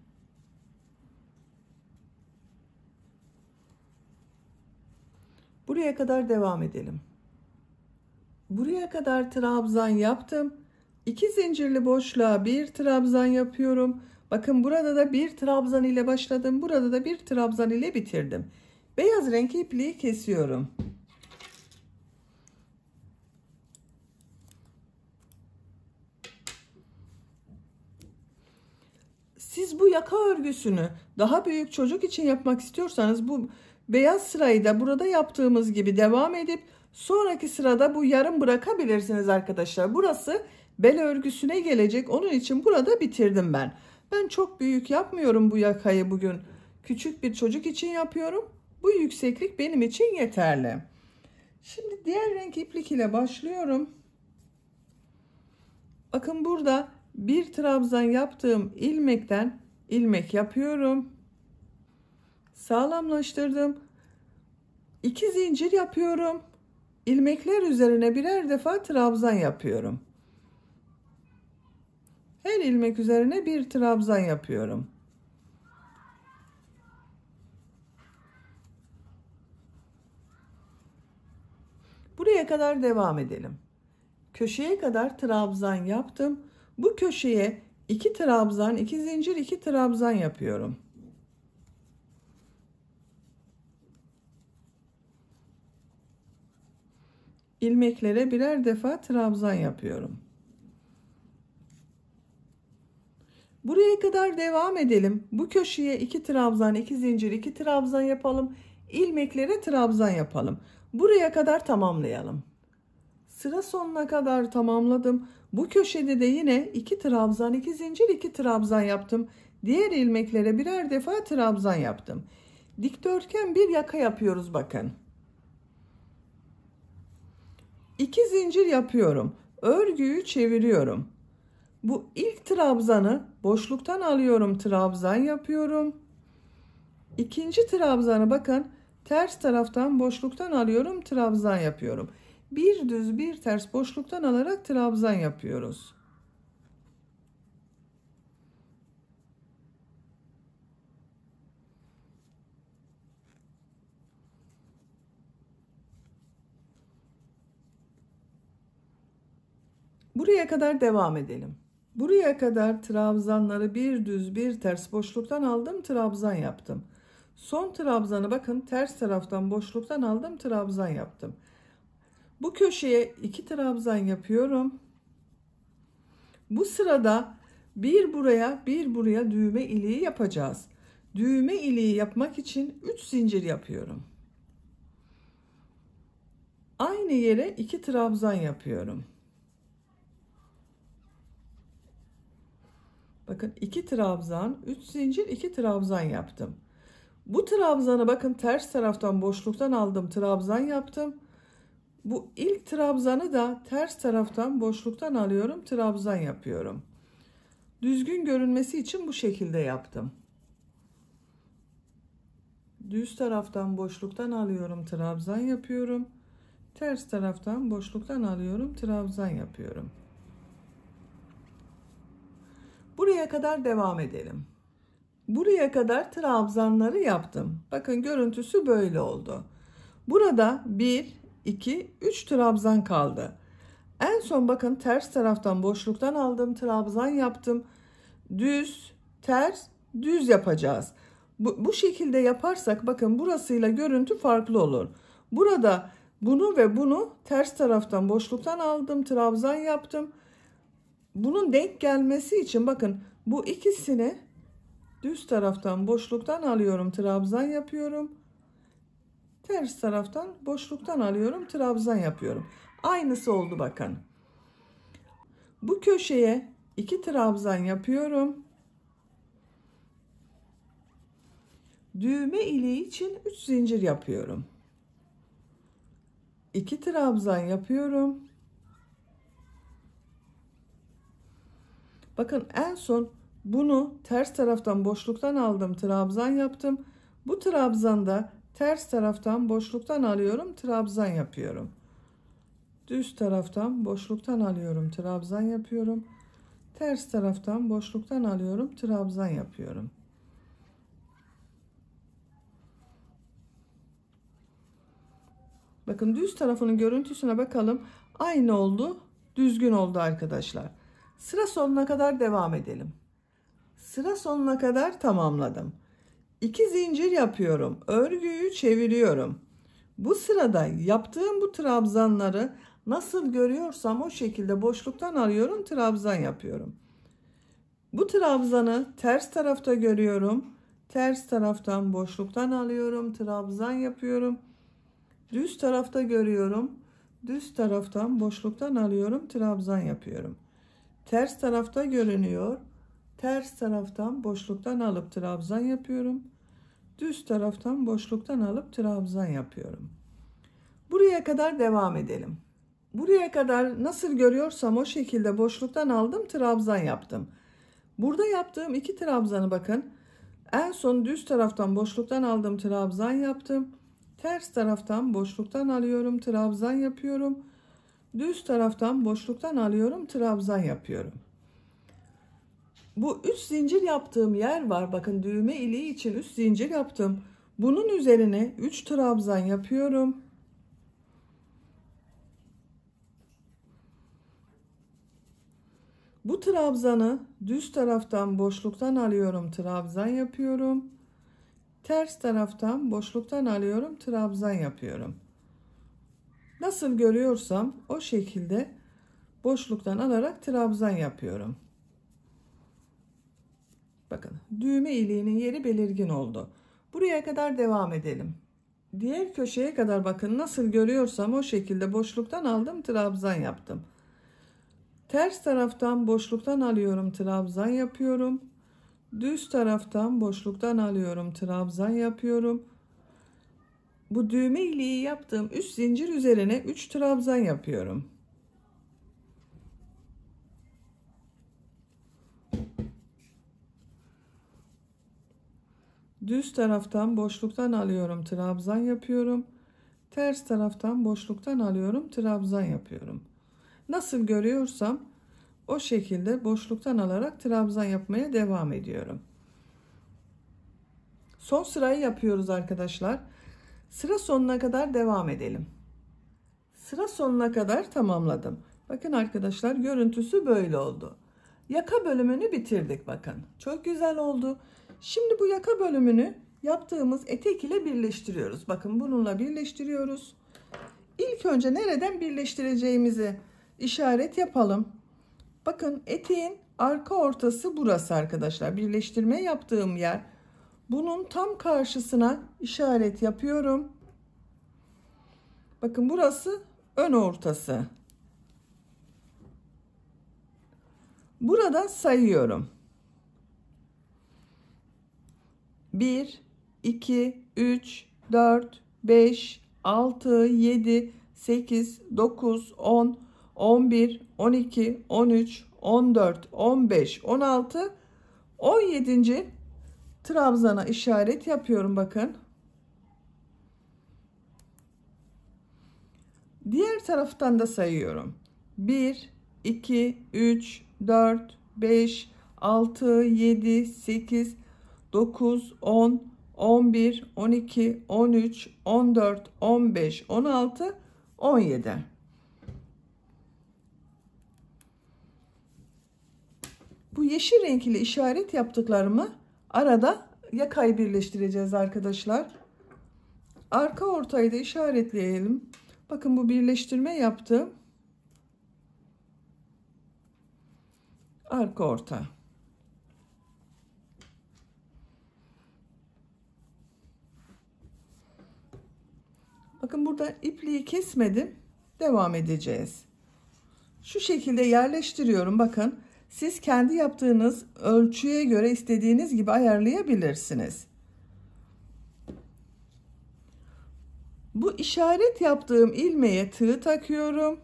Buraya kadar devam edelim. Buraya kadar trabzan yaptım. 2 zincirli boşluğa bir trabzan yapıyorum. Bakın burada da bir trabzan ile başladım. Burada da bir trabzan ile bitirdim. Beyaz renk ipliği kesiyorum. Siz bu yaka örgüsünü daha büyük çocuk için yapmak istiyorsanız bu beyaz sırayı da burada yaptığımız gibi devam edip sonraki sırada bu yarım bırakabilirsiniz arkadaşlar. Burası bel örgüsüne gelecek. Onun için burada bitirdim ben. Ben çok büyük yapmıyorum bu yakayı bugün. Küçük bir çocuk için yapıyorum. Bu yükseklik benim için yeterli. Şimdi diğer renk iplik ile başlıyorum. Bakın burada bir trabzan yaptığım ilmekten ilmek yapıyorum. Sağlamlaştırdım. 2 zincir yapıyorum. İlmekler üzerine birer defa trabzan yapıyorum. Her ilmek üzerine bir trabzan yapıyorum. Buraya kadar devam edelim. Köşeye kadar trabzan yaptım. Bu köşeye 2 trabzan, 2 zincir, 2 trabzan yapıyorum. İlmeklere birer defa trabzan yapıyorum. Buraya kadar devam edelim. Bu köşeye 2 trabzan, 2 zincir, 2 trabzan yapalım. İlmeklere trabzan yapalım. Buraya kadar tamamlayalım. Sıra sonuna kadar tamamladım. Bu köşede de yine 2 trabzan, 2 zincir, 2 trabzan yaptım. Diğer ilmeklere birer defa trabzan yaptım. Dikdörtgen bir yaka yapıyoruz bakın. 2 zincir yapıyorum. Örgüyü çeviriyorum. Bu ilk trabzanı boşluktan alıyorum, trabzan yapıyorum. İkinci trabzanı bakın ters taraftan boşluktan alıyorum, trabzan yapıyorum. Bir düz bir ters boşluktan alarak trabzan yapıyoruz. Buraya kadar devam edelim. Buraya kadar trabzanları bir düz bir ters boşluktan aldım, trabzan yaptım. Son trabzanı bakın ters taraftan boşluktan aldım, trabzan yaptım. Bu köşeye 2 trabzan yapıyorum. Bu sırada bir buraya bir buraya düğme iliği yapacağız. Düğme iliği yapmak için 3 zincir yapıyorum. Aynı yere 2 trabzan yapıyorum. Bakın 2 trabzan, 3 zincir, 2 trabzan yaptım. Bu trabzanı bakın ters taraftan boşluktan aldım, trabzan yaptım. Bu ilk trabzanı da ters taraftan boşluktan alıyorum, trabzan yapıyorum. Düzgün görünmesi için bu şekilde yaptım. Düz taraftan boşluktan alıyorum, trabzan yapıyorum. Ters taraftan boşluktan alıyorum, trabzan yapıyorum. Buraya kadar devam edelim. Buraya kadar trabzanları yaptım. Bakın görüntüsü böyle oldu. Burada 1, 2, 3 trabzan kaldı. En son bakın ters taraftan boşluktan aldım, trabzan yaptım. düz, ters, düz yapacağız. Bu şekilde yaparsak bakın burasıyla görüntü farklı olur. Burada bunu ve bunu ters taraftan boşluktan aldım, trabzan yaptım. Bunun denk gelmesi için bakın bu ikisini düz taraftan boşluktan alıyorum, trabzan yapıyorum. Ters taraftan boşluktan alıyorum, trabzan yapıyorum. Aynısı oldu bakın. Bu köşeye 2 trabzan yapıyorum. Düğme iliği için 3 zincir yapıyorum. 2 trabzan yapıyorum. Bakın en son bunu ters taraftan boşluktan aldım, trabzan yaptım. Bu trabzanda ters taraftan boşluktan alıyorum, trabzan yapıyorum. Düz taraftan boşluktan alıyorum, trabzan yapıyorum. Ters taraftan boşluktan alıyorum, trabzan yapıyorum. Bakın düz tarafının görüntüsüne bakalım. Aynı oldu, düzgün oldu arkadaşlar. Sıra sonuna kadar devam edelim. Sıra sonuna kadar tamamladım. 2 zincir yapıyorum. Örgüyü çeviriyorum. Bu sırada yaptığım bu trabzanları nasıl görüyorsam o şekilde boşluktan alıyorum, trabzan yapıyorum. Bu trabzanı ters tarafta görüyorum. Ters taraftan boşluktan alıyorum, trabzan yapıyorum. Düz tarafta görüyorum. Düz taraftan boşluktan alıyorum, trabzan yapıyorum. Ters tarafta görünüyor. Ters taraftan boşluktan alıp trabzan yapıyorum. Düz taraftan boşluktan alıp trabzan yapıyorum. Buraya kadar devam edelim. Buraya kadar nasıl görüyorsam o şekilde boşluktan aldım, trabzan yaptım. Burada yaptığım 2 trabzanı bakın. En son düz taraftan boşluktan aldım, trabzan yaptım. Ters taraftan boşluktan alıyorum, trabzan yapıyorum. Düz taraftan boşluktan alıyorum, trabzan yapıyorum. Bu 3 zincir yaptığım yer var. Bakın düğme iliği için 3 zincir yaptım. Bunun üzerine 3 trabzan yapıyorum. Bu trabzanı düz taraftan boşluktan alıyorum, trabzan yapıyorum. Ters taraftan boşluktan alıyorum, trabzan yapıyorum. Nasıl görüyorsam o şekilde boşluktan alarak trabzan yapıyorum. Bakın düğme iliğinin yeri belirgin oldu. Buraya kadar devam edelim. Diğer köşeye kadar bakın nasıl görüyorsam o şekilde boşluktan aldım, trabzan yaptım. Ters taraftan boşluktan alıyorum, trabzan yapıyorum. Düz taraftan boşluktan alıyorum, trabzan yapıyorum. Bu düğme iliği yaptığım 3 zincir üzerine 3 trabzan yapıyorum. Düz taraftan boşluktan alıyorum, trabzan yapıyorum. Ters taraftan boşluktan alıyorum, trabzan yapıyorum. Nasıl görüyorsam o şekilde boşluktan alarak trabzan yapmaya devam ediyorum. Son sırayı yapıyoruz arkadaşlar. Sıra sonuna kadar devam edelim. Sıra sonuna kadar tamamladım. Bakın arkadaşlar görüntüsü böyle oldu. Yaka bölümünü bitirdik bakın. Çok güzel oldu. Şimdi bu yaka bölümünü yaptığımız etek ile birleştiriyoruz. Bakın bununla birleştiriyoruz. İlk önce nereden birleştireceğimizi işaret yapalım. Bakın eteğin arka ortası burası arkadaşlar. Birleştirme yaptığım yer. Bunun tam karşısına işaret yapıyorum. Bakın burası ön ortası. Burada sayıyorum. 1, 2, 3, 4, 5, 6, 7, 8, 9, 10, 11, 12, 13, 14, 15, 16, 17. trabzana işaret yapıyorum bakın. Diğer taraftan da sayıyorum. 1, 2, 3, 4, 5, 6, 7, 8, 9, 10, 11, 12, 13, 14, 15, 16, 17. Bu yeşil renk ile işaret yaptıklarımı arada yakayı birleştireceğiz arkadaşlar. Arka ortayı da işaretleyelim. Bakın bu birleştirme yaptım. Arka orta. Bakın burada ipliği kesmedim. Devam edeceğiz. Şu şekilde yerleştiriyorum. Bakın siz kendi yaptığınız ölçüye göre istediğiniz gibi ayarlayabilirsiniz. Bu işaret yaptığım ilmeğe tığ takıyorum.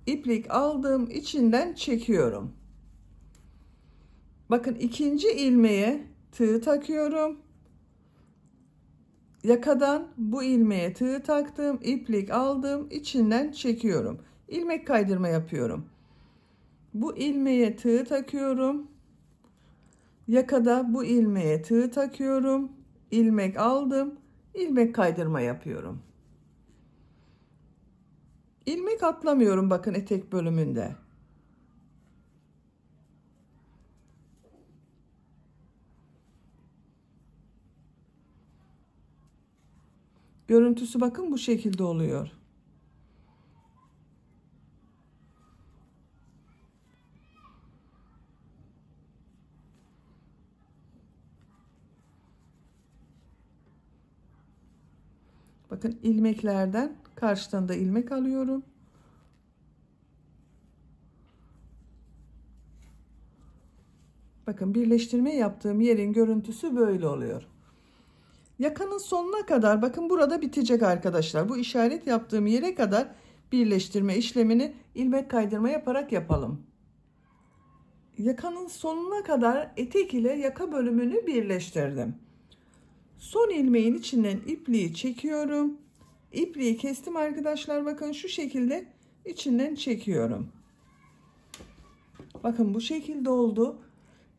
İplik aldım, içinden çekiyorum. Bakın ikinci ilmeğe tığ takıyorum. Yakadan bu ilmeğe tığ taktım, iplik aldım, içinden çekiyorum. İlmek kaydırma yapıyorum. Bu ilmeğe tığ takıyorum. Yakada bu ilmeğe tığ takıyorum. İlmek aldım, ilmek kaydırma yapıyorum. İlmek atlamıyorum bakın etek bölümünde. Görüntüsü bakın bu şekilde oluyor. Bakın ilmeklerden karşıdan da ilmek alıyorum. Bakın birleştirme yaptığım yerin görüntüsü böyle oluyor. Yakanın sonuna kadar bakın burada bitecek arkadaşlar. Bu işaret yaptığım yere kadar birleştirme işlemini ilmek kaydırma yaparak yapalım. Yakanın sonuna kadar etek ile yaka bölümünü birleştirdim. Son ilmeğin içinden ipliği çekiyorum. İpliği kestim arkadaşlar. Bakın şu şekilde içinden çekiyorum. Bakın bu şekilde oldu.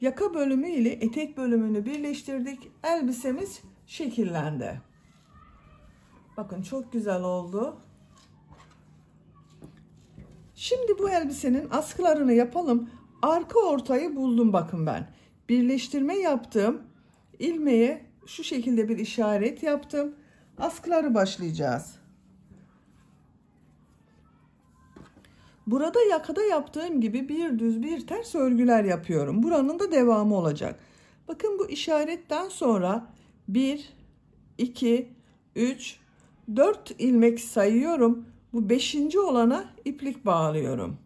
Yaka bölümü ile etek bölümünü birleştirdik. Elbisemiz şekillendi. Bakın çok güzel oldu. Şimdi bu elbisenin askılarını yapalım. Arka ortayı buldum bakın ben. Birleştirme yaptım. İlmeğe şu şekilde bir işaret yaptım. Askıları başlayacağız. Burada yakada yaptığım gibi bir düz bir ters örgüler yapıyorum. Buranın da devamı olacak. Bakın bu işaretten sonra 1, 2, 3, 4 ilmek sayıyorum. Bu 5. olana iplik bağlıyorum.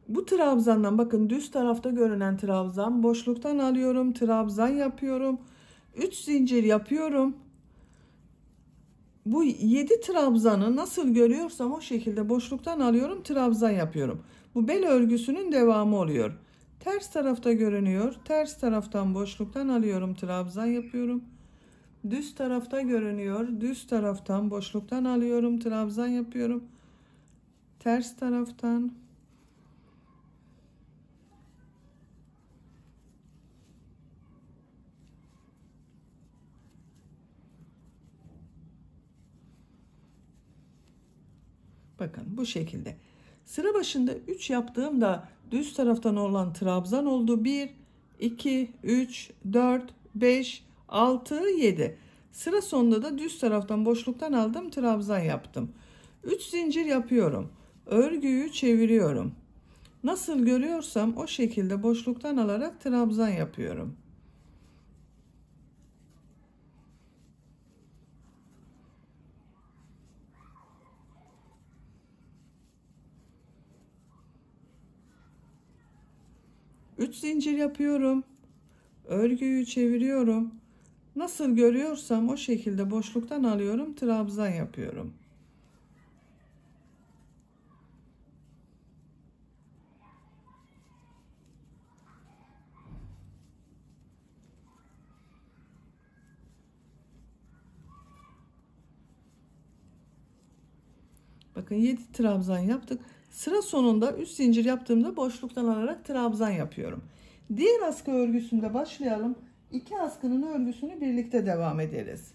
Bu trabzandan bakın düz tarafta görünen trabzan boşluktan alıyorum. Trabzan yapıyorum. 3 zincir yapıyorum. Bu 7 trabzanı nasıl görüyorsam o şekilde boşluktan alıyorum. Trabzan yapıyorum. Bu bel örgüsünün devamı oluyor. Ters tarafta görünüyor. Ters taraftan boşluktan alıyorum. Trabzan yapıyorum. Düz tarafta görünüyor. Düz taraftan boşluktan alıyorum. Trabzan yapıyorum. Ters taraftan. Bakın bu şekilde. Sıra başında 3 yaptığımda düz taraftan olan trabzan oldu. 1, 2, 3, 4, 5, 6, 7. Sıra sonunda da düz taraftan boşluktan aldım. Trabzan yaptım. 3 zincir yapıyorum. Örgüyü çeviriyorum. Nasıl görüyorsam o şekilde boşluktan alarak trabzan yapıyorum. Üç zincir yapıyorum. Örgüyü çeviriyorum. Nasıl görüyorsam o şekilde boşluktan alıyorum. Trabzan yapıyorum. Bakın 7 trabzan yaptık. Sıra sonunda 3 zincir yaptığımda boşluktan alarak trabzan yapıyorum. Diğer askı örgüsünde başlayalım. 2 askının örgüsünü birlikte devam ederiz.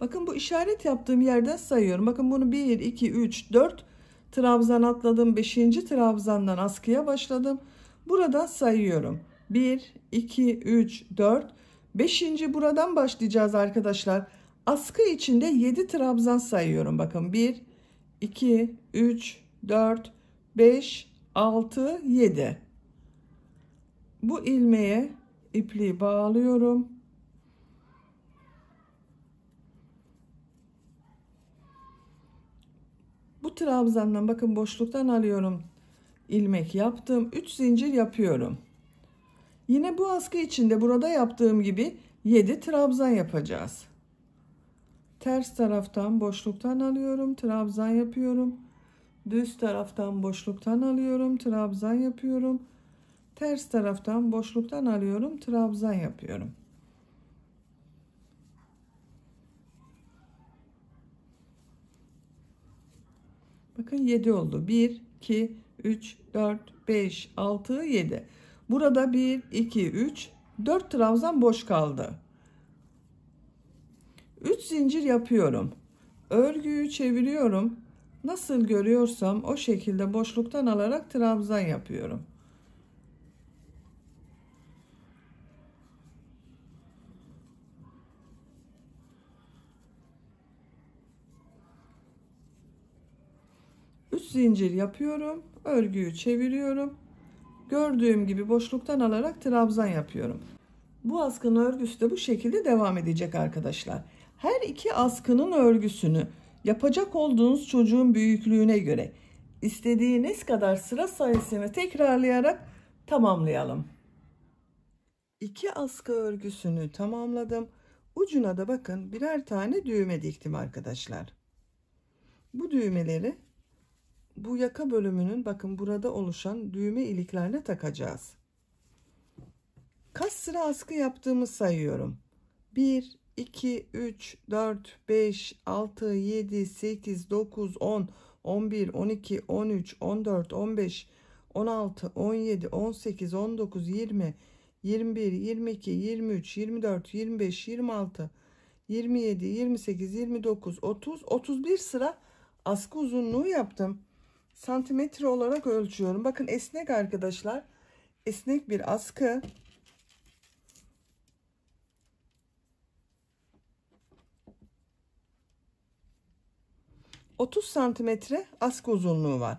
Bakın bu işaret yaptığım yerden sayıyorum. Bakın bunu 1, 2, 3, 4 trabzan atladım. 5. trabzandan askıya başladım. Burada sayıyorum. 1, 2, 3, 4. 5. buradan başlayacağız arkadaşlar. Askı içinde 7 trabzan sayıyorum. Bakın 1, 2, 3, 4, 5, 6, 7. Bu ilmeğe ipliği bağlıyorum. Bu trabzandan bakın boşluktan alıyorum. İlmek yaptım. 3 zincir yapıyorum. Yine bu askı içinde burada yaptığım gibi 7 trabzan yapacağız. Ters taraftan boşluktan alıyorum, trabzan yapıyorum. Düz taraftan boşluktan alıyorum, trabzan yapıyorum. Ters taraftan boşluktan alıyorum, trabzan yapıyorum. Bakın 7 oldu. 1, 2, 3, 4, 5, 6, 7. Burada 1, 2, 3, 4 trabzan boş kaldı. 3 zincir yapıyorum. Örgüyü çeviriyorum. Nasıl görüyorsam o şekilde boşluktan alarak trabzan yapıyorum. Üç zincir yapıyorum. Örgüyü çeviriyorum. Gördüğüm gibi boşluktan alarak trabzan yapıyorum. Bu askının örgüsü de bu şekilde devam edecek arkadaşlar. Her iki askının örgüsünü yapacak olduğunuz çocuğun büyüklüğüne göre istediğiniz kadar sıra sayısını tekrarlayarak tamamlayalım. İki askı örgüsünü tamamladım. Ucuna da bakın birer tane düğme diktim arkadaşlar. Bu düğmeleri bu yaka bölümünün bakın burada oluşan düğme iliklerine takacağız. Kaç sıra askı yaptığımı sayıyorum. 1, 2, 3, 4, 5, 6, 7, 8, 9, 10, 11, 12, 13, 14, 15, 16, 17, 18, 19, 20, 21, 22, 23, 24, 25, 26, 27, 28, 29, 30, 31 sıra askı uzunluğu yaptım. Santimetre olarak ölçüyorum. Bakın esnek arkadaşlar. Esnek bir askı. 30 santimetre askı uzunluğu var.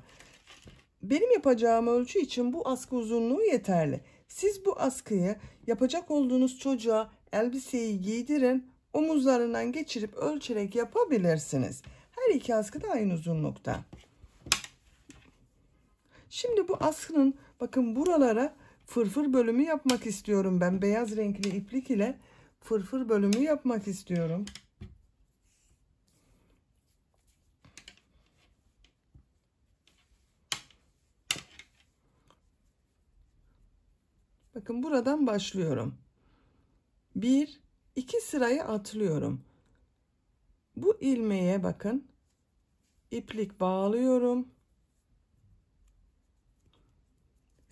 Benim yapacağım ölçü için bu askı uzunluğu yeterli. Siz bu askıyı yapacak olduğunuz çocuğa elbiseyi giydirin, omuzlarından geçirip ölçerek yapabilirsiniz. Her iki askı da aynı uzunlukta. Şimdi bu askının bakın buralara fırfır bölümü yapmak istiyorum ben. Beyaz renkli iplik ile fırfır bölümü yapmak istiyorum. Bakın buradan başlıyorum. 1, 2 sırayı atlıyorum. Bu ilmeğe bakın. İplik bağlıyorum.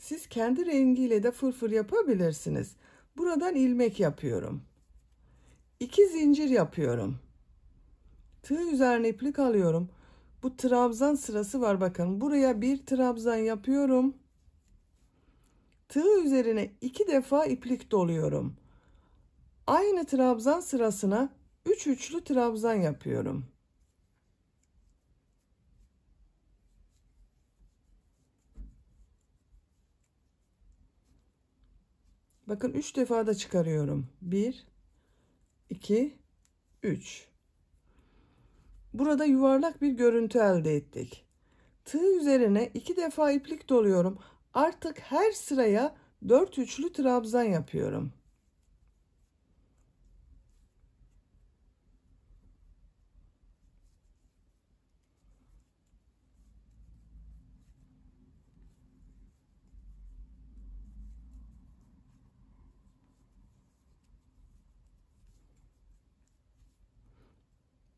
Siz kendi rengiyle de fırfır yapabilirsiniz. Buradan ilmek yapıyorum. 2 zincir yapıyorum. Tığ üzerine iplik alıyorum. Bu trabzan sırası var bakın. Buraya bir trabzan yapıyorum. Tığ üzerine 2 defa iplik doluyorum. Aynı trabzan sırasına 3 üçlü trabzan yapıyorum. Bakın 3 defa da çıkarıyorum. 1, 2, 3. Burada yuvarlak bir görüntü elde ettik. Tığ üzerine 2 defa iplik doluyorum. Artık her sıraya 4 üçlü trabzan yapıyorum.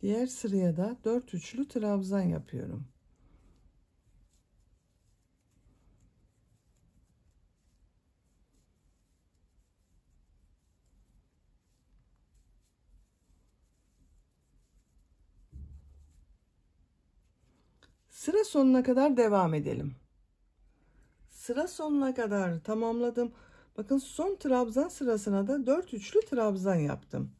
Diğer sıraya da 4 üçlü trabzan yapıyorum. Sıra sonuna kadar devam edelim. Sıra sonuna kadar tamamladım. Bakın son trabzan sırasına da 4 üçlü trabzan yaptım.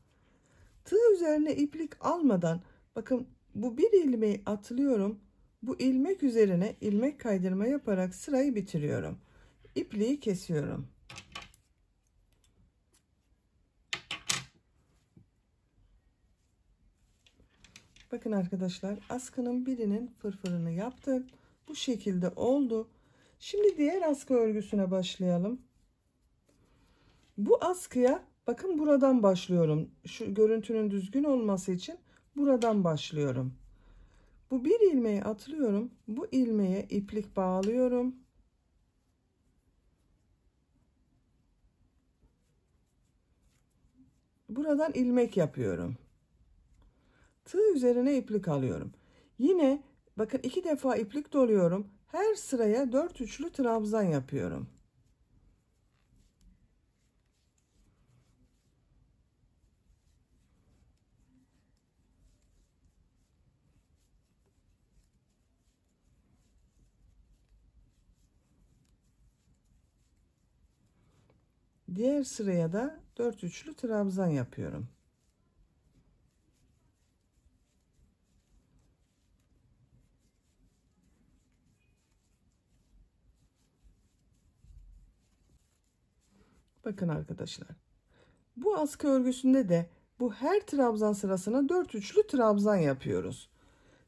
Tığ üzerine iplik almadan bakın bu bir ilmeği atlıyorum. Bu ilmek üzerine ilmek kaydırma yaparak sırayı bitiriyorum. İpliği kesiyorum. Bakın arkadaşlar, askının birinin fırfırını yaptım. Bu şekilde oldu. Şimdi diğer askı örgüsüne başlayalım. Bu askıya bakın buradan başlıyorum. Şu görüntünün düzgün olması için buradan başlıyorum. Bu bir ilmeği atlıyorum. Bu ilmeğe iplik bağlıyorum. Buradan ilmek yapıyorum. Tığ üzerine iplik alıyorum. Yine bakın 2 defa iplik doluyorum. Her sıraya 4 üçlü trabzan yapıyorum. Diğer sıraya da 4 üçlü trabzan yapıyorum. Bakın arkadaşlar. Bu askı örgüsünde de bu her trabzan sırasına 4 üçlü trabzan yapıyoruz.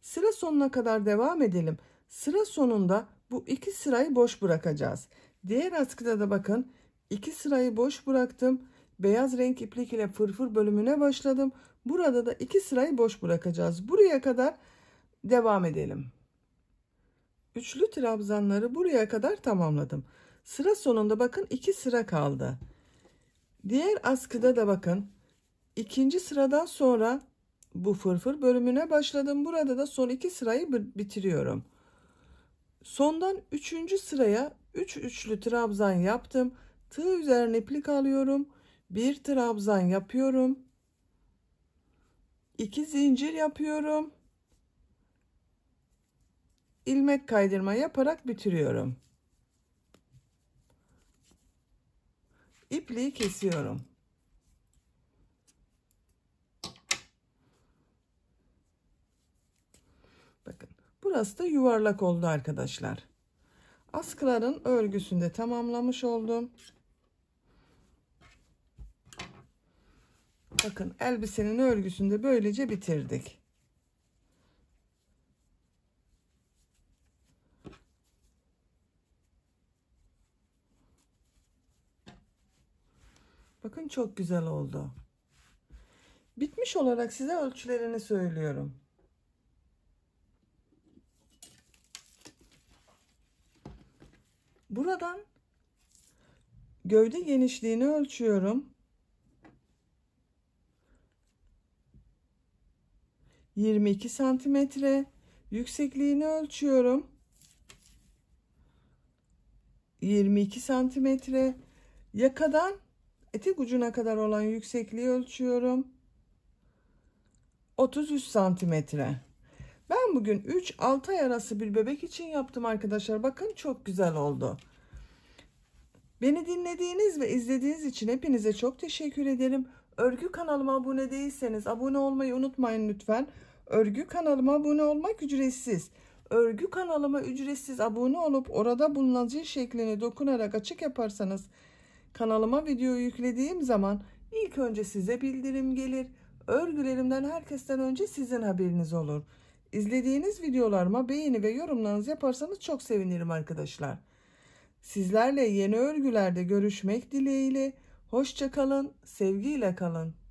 Sıra sonuna kadar devam edelim. Sıra sonunda bu 2 sırayı boş bırakacağız. Diğer askıda da bakın 2 sırayı boş bıraktım. Beyaz renk iplik ile fırfır bölümüne başladım. Burada da 2 sırayı boş bırakacağız. Buraya kadar devam edelim. Üçlü trabzanları buraya kadar tamamladım. Sıra sonunda bakın 2 sıra kaldı. Diğer askıda da bakın ikinci sıradan sonra bu fırfır bölümüne başladım. Burada da son 2 sırayı bitiriyorum. Sondan 3. sıraya 3 üçlü trabzan yaptım. Tığ üzerine iplik alıyorum. 1 trabzan yapıyorum. 2 zincir yapıyorum. İlmek kaydırma yaparak bitiriyorum. İpliği kesiyorum. Bakın burası da yuvarlak oldu arkadaşlar. Askıların örgüsünü de tamamlamış oldum. Bakın elbisenin örgüsünü de böylece bitirdik. Bakın çok güzel oldu. Bitmiş olarak size ölçülerini söylüyorum. Buradan gövde genişliğini ölçüyorum. 22 santimetre. Yüksekliğini ölçüyorum. 22 santimetre. Yakadan etek ucuna kadar olan yüksekliği ölçüyorum. 33 santimetre. Ben bugün 3-6 ay arası bir bebek için yaptım arkadaşlar. Bakın çok güzel oldu. Beni dinlediğiniz ve izlediğiniz için hepinize çok teşekkür ederim. Örgü kanalıma abone değilseniz abone olmayı unutmayın lütfen. Örgü kanalıma abone olmak ücretsiz. Örgü kanalıma ücretsiz abone olup orada bulunan zil şeklini dokunarak açık yaparsanız kanalıma video yüklediğim zaman ilk önce size bildirim gelir. Örgülerimden herkesten önce sizin haberiniz olur. İzlediğiniz videolarıma beğeni ve yorumlarınızı yaparsanız çok sevinirim arkadaşlar. Sizlerle yeni örgülerde görüşmek dileğiyle. Hoşça kalın, sevgiyle kalın.